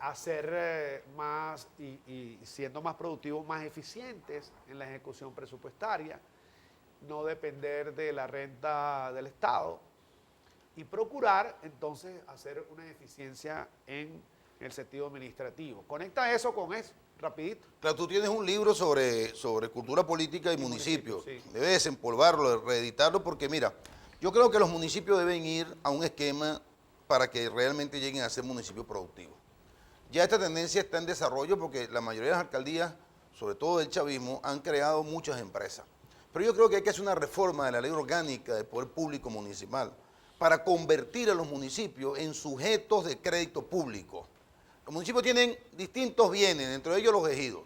Speaker 1: hacer más y siendo más productivos, más eficientes en la ejecución presupuestaria, no depender de la renta del Estado y procurar entonces hacer una eficiencia en el sentido administrativo. Conecta eso con eso, rapidito.
Speaker 2: Claro, tú tienes un libro sobre cultura política y municipios. Sí. Debes desempolvarlo, reeditarlo, porque mira, yo creo que los municipios deben ir a un esquema para que realmente lleguen a ser municipios productivos. Ya esta tendencia está en desarrollo porque la mayoría de las alcaldías, sobre todo del chavismo, han creado muchas empresas. Pero yo creo que hay que hacer una reforma de la ley orgánica del poder público municipal para convertir a los municipios en sujetos de crédito público. Los municipios tienen distintos bienes, dentro de ellos los ejidos.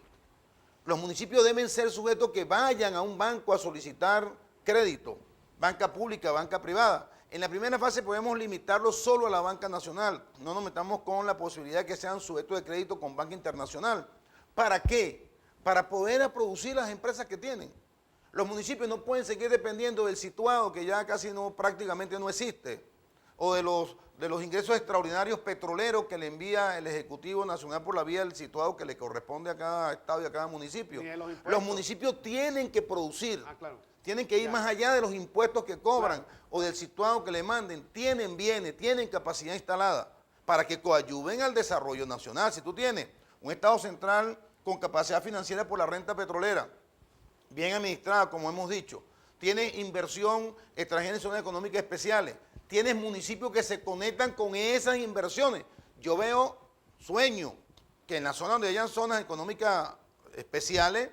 Speaker 2: Los municipios deben ser sujetos que vayan a un banco a solicitar crédito, banca pública, banca privada. En la primera fase podemos limitarlo solo a la banca nacional, no nos metamos con la posibilidad de que sean sujetos de crédito con banca internacional. ¿Para qué? Para poder producir las empresas que tienen. Los municipios no pueden seguir dependiendo del situado, que ya casi prácticamente no existe, o de los ingresos extraordinarios petroleros que le envía el Ejecutivo Nacional por la vía del situado que le corresponde a cada estado y a cada municipio. Los municipios tienen que producir, tienen que ir más allá de los impuestos que cobran o del situado que le manden. Tienen bienes, tienen capacidad instalada para que coadyuven al desarrollo nacional. Si tú tienes un Estado central con capacidad financiera por la renta petrolera, bien administrada, como hemos dicho, tienes inversión extranjera en zonas económicas especiales, tienes municipios que se conectan con esas inversiones. Yo sueño que en la zona donde hayan zonas económicas especiales,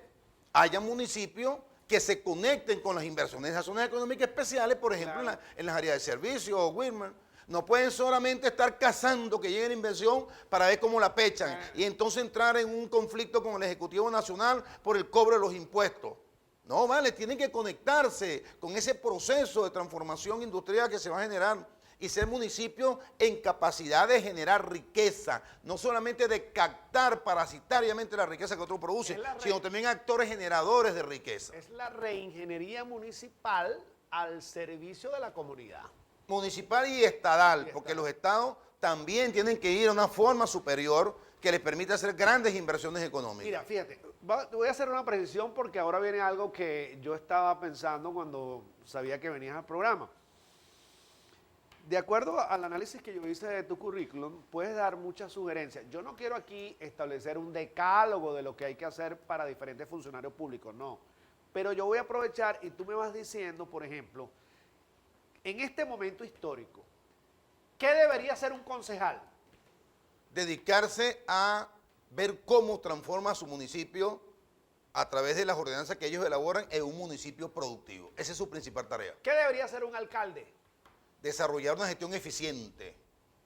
Speaker 2: haya municipios que se conecten con las inversiones. Esas zonas económicas especiales, por ejemplo, en las áreas de servicio o Wilmer, no pueden solamente estar cazando que llegue la inversión para ver cómo la pechan y entonces entrar en un conflicto con el Ejecutivo Nacional por el cobro de los impuestos. No, vale, tienen que conectarse con ese proceso de transformación industrial que se va a generar y ser municipios en capacidad de generar riqueza, no solamente de captar parasitariamente la riqueza que otros producen, sino también actores generadores de riqueza.
Speaker 1: Es la reingeniería municipal al servicio de la comunidad.
Speaker 2: Municipal y estatal, porque los estados también tienen que ir a una forma superior que les permita hacer grandes inversiones económicas.
Speaker 1: Mira, fíjate, voy a hacer una precisión porque ahora viene algo que yo estaba pensando cuando sabía que venías al programa. De acuerdo al análisis que yo hice de tu currículum, puedes dar muchas sugerencias. Yo no quiero aquí establecer un decálogo de lo que hay que hacer para diferentes funcionarios públicos, no. Pero yo voy a aprovechar y tú me vas diciendo, por ejemplo, en este momento histórico, ¿qué debería hacer un concejal?
Speaker 2: Dedicarse a ver cómo transforma su municipio a través de las ordenanzas que ellos elaboran en un municipio productivo. Esa es su principal tarea.
Speaker 1: ¿Qué debería hacer un alcalde?
Speaker 2: Desarrollar una gestión eficiente.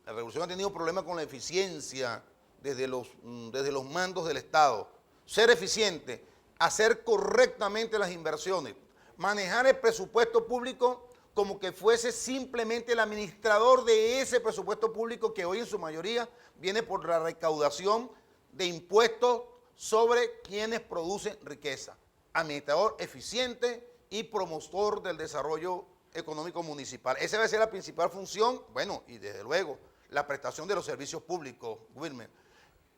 Speaker 2: La revolución ha tenido problemas con la eficiencia desde los mandos del Estado. Ser eficiente, hacer correctamente las inversiones, manejar el presupuesto público como que fuese simplemente el administrador de ese presupuesto público que hoy en su mayoría viene por la recaudación de impuestos sobre quienes producen riqueza. Administrador eficiente y promotor del desarrollo económico municipal. Esa va a ser la principal función, bueno, y desde luego, la prestación de los servicios públicos, Wilmer.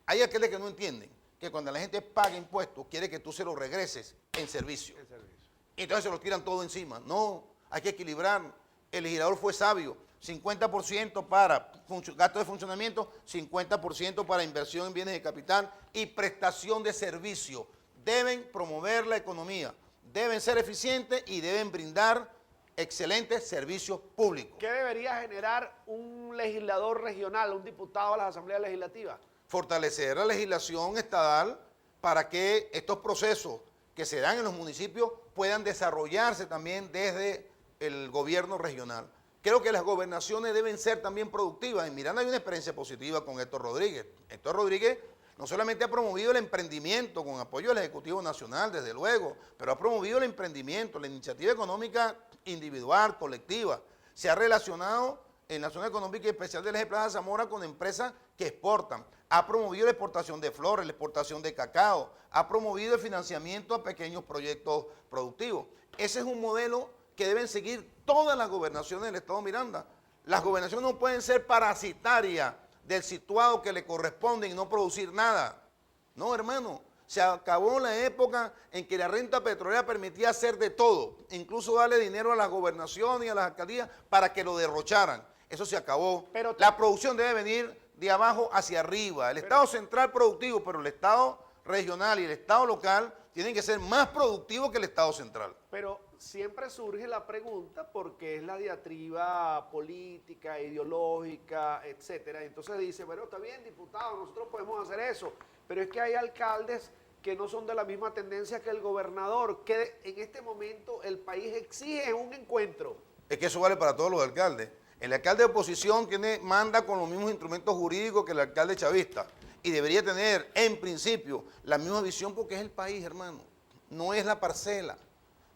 Speaker 2: Hay aquellos que no entienden que cuando la gente paga impuestos, quiere que tú se los regreses en servicio. Y entonces se los tiran todo encima. No, hay que equilibrar. El legislador fue sabio. 50% para gasto de funcionamiento, 50% para inversión en bienes de capital y prestación de servicio. Deben promover la economía, deben ser eficientes y deben brindar excelentes servicios públicos.
Speaker 1: ¿Qué debería generar un legislador regional, un diputado a las asambleas legislativas?
Speaker 2: Fortalecer la legislación estatal para que estos procesos que se dan en los municipios puedan desarrollarse también desde el gobierno regional. creo que las gobernaciones deben ser también productivas. En Miranda hay una experiencia positiva con Héctor Rodríguez. Héctor Rodríguez no solamente ha promovido el emprendimiento con apoyo del Ejecutivo Nacional, desde luego, pero ha promovido el emprendimiento, la iniciativa económica individual, colectiva. Se ha relacionado en la zona económica y especial del Eje Plaza Zamora con empresas que exportan. Ha promovido la exportación de flores, la exportación de cacao, ha promovido el financiamiento a pequeños proyectos productivos. Ese es un modelo que deben seguir todas las gobernaciones del Estado Miranda. Las gobernaciones no pueden ser parasitarias del situado que le corresponde y no producir nada. No, hermano, se acabó la época en que la renta petrolera permitía hacer de todo, incluso darle dinero a las gobernaciones y a las alcaldías para que lo derrocharan. Eso se acabó. Pero la producción debe venir de abajo hacia arriba. El Estado central productivo, pero el Estado regional y el Estado local tienen que ser más productivos que el Estado central.
Speaker 1: Pero siempre surge la pregunta porque es la diatriba política, ideológica, etcétera. Entonces dice, bueno, está bien, diputado, nosotros podemos hacer eso, pero es que hay alcaldes que no son de la misma tendencia que el gobernador, que en este momento el país exige un encuentro.
Speaker 2: Es que eso vale para todos los alcaldes. El alcalde de oposición manda con los mismos instrumentos jurídicos que el alcalde chavista y debería tener, en principio, la misma visión porque es el país, hermano. No es la parcela.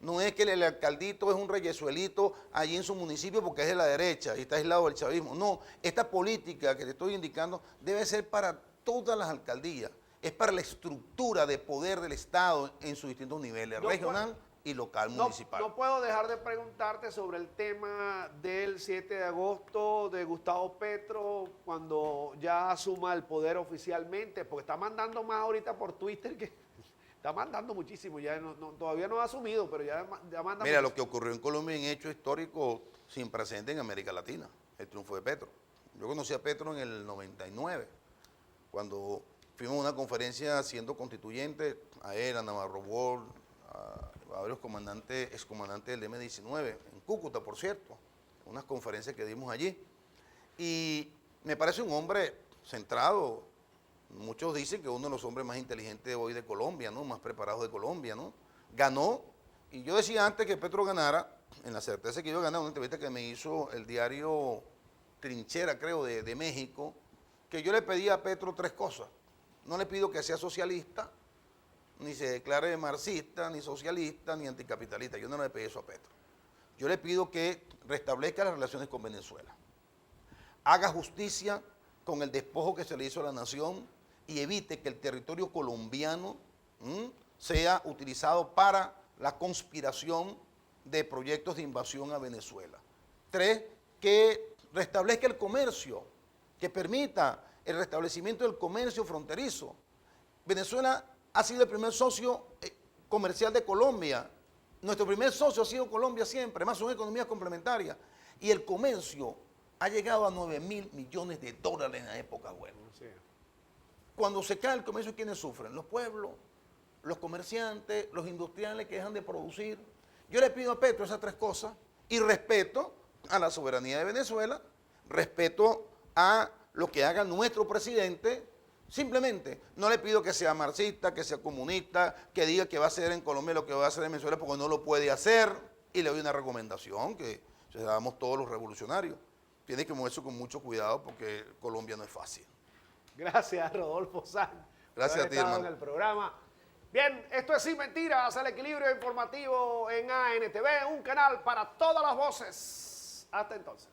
Speaker 2: No es que el alcaldito es un reyesuelito allí en su municipio porque es de la derecha y está aislado del chavismo. No, esta política que te estoy indicando debe ser para todas las alcaldías. Es para la estructura de poder del Estado en sus distintos niveles, regional y local, municipal.
Speaker 1: No puedo dejar de preguntarte sobre el tema del 7 de agosto de Gustavo Petro cuando ya asuma el poder oficialmente, porque está mandando más ahorita por Twitter que... Está mandando muchísimo, ya todavía no ha asumido, pero ya manda
Speaker 2: Mira,
Speaker 1: muchísimo.
Speaker 2: lo que ocurrió en Colombia en hecho histórico sin precedente en América Latina, el triunfo de Petro. Yo conocí a Petro en el 99, cuando fuimos a una conferencia siendo constituyente, a él, a Navarro Bol, a varios excomandantes del M-19, en Cúcuta, por cierto, unas conferencias que dimos allí. Y me parece un hombre centrado. Muchos dicen que uno de los hombres más inteligentes hoy de Colombia, ¿no? Más preparados de Colombia, ¿no? Ganó, y yo decía antes que Petro ganara, en la certeza que iba a ganar, una entrevista que me hizo el diario Trinchera, creo, de México, que yo le pedía a Petro tres cosas. No le pido que sea socialista, ni se declare marxista, ni socialista, ni anticapitalista. Yo no le pedí eso a Petro. Yo le pido que restablezca las relaciones con Venezuela, haga justicia con el despojo que se le hizo a la nación y evite que el territorio colombiano sea utilizado para la conspiración de proyectos de invasión a Venezuela. 3, que restablezca el comercio, que permita el restablecimiento del comercio fronterizo. Venezuela ha sido el primer socio comercial de Colombia. Nuestro primer socio ha sido Colombia siempre, además son economías complementarias. Y el comercio ha llegado a 9.000 millones de dólares en la época buena. Sí. Cuando se cae el comercio, ¿quiénes sufren? Los pueblos, los comerciantes, los industriales que dejan de producir. Yo le pido a Petro esas tres cosas y respeto a la soberanía de Venezuela, respeto a lo que haga nuestro presidente. Simplemente no le pido que sea marxista, que sea comunista, que diga que va a hacer en Colombia lo que va a hacer en Venezuela porque no lo puede hacer. Y le doy una recomendación que se la damos todos los revolucionarios. Tiene que moverse con mucho cuidado porque Colombia no es fácil.
Speaker 1: Gracias, Rodolfo Sanz.
Speaker 2: Gracias a ti, hermano.
Speaker 1: En el programa. Bien, esto es Sin Mentiras, el equilibrio informativo en ANTV, un canal para todas las voces. Hasta entonces.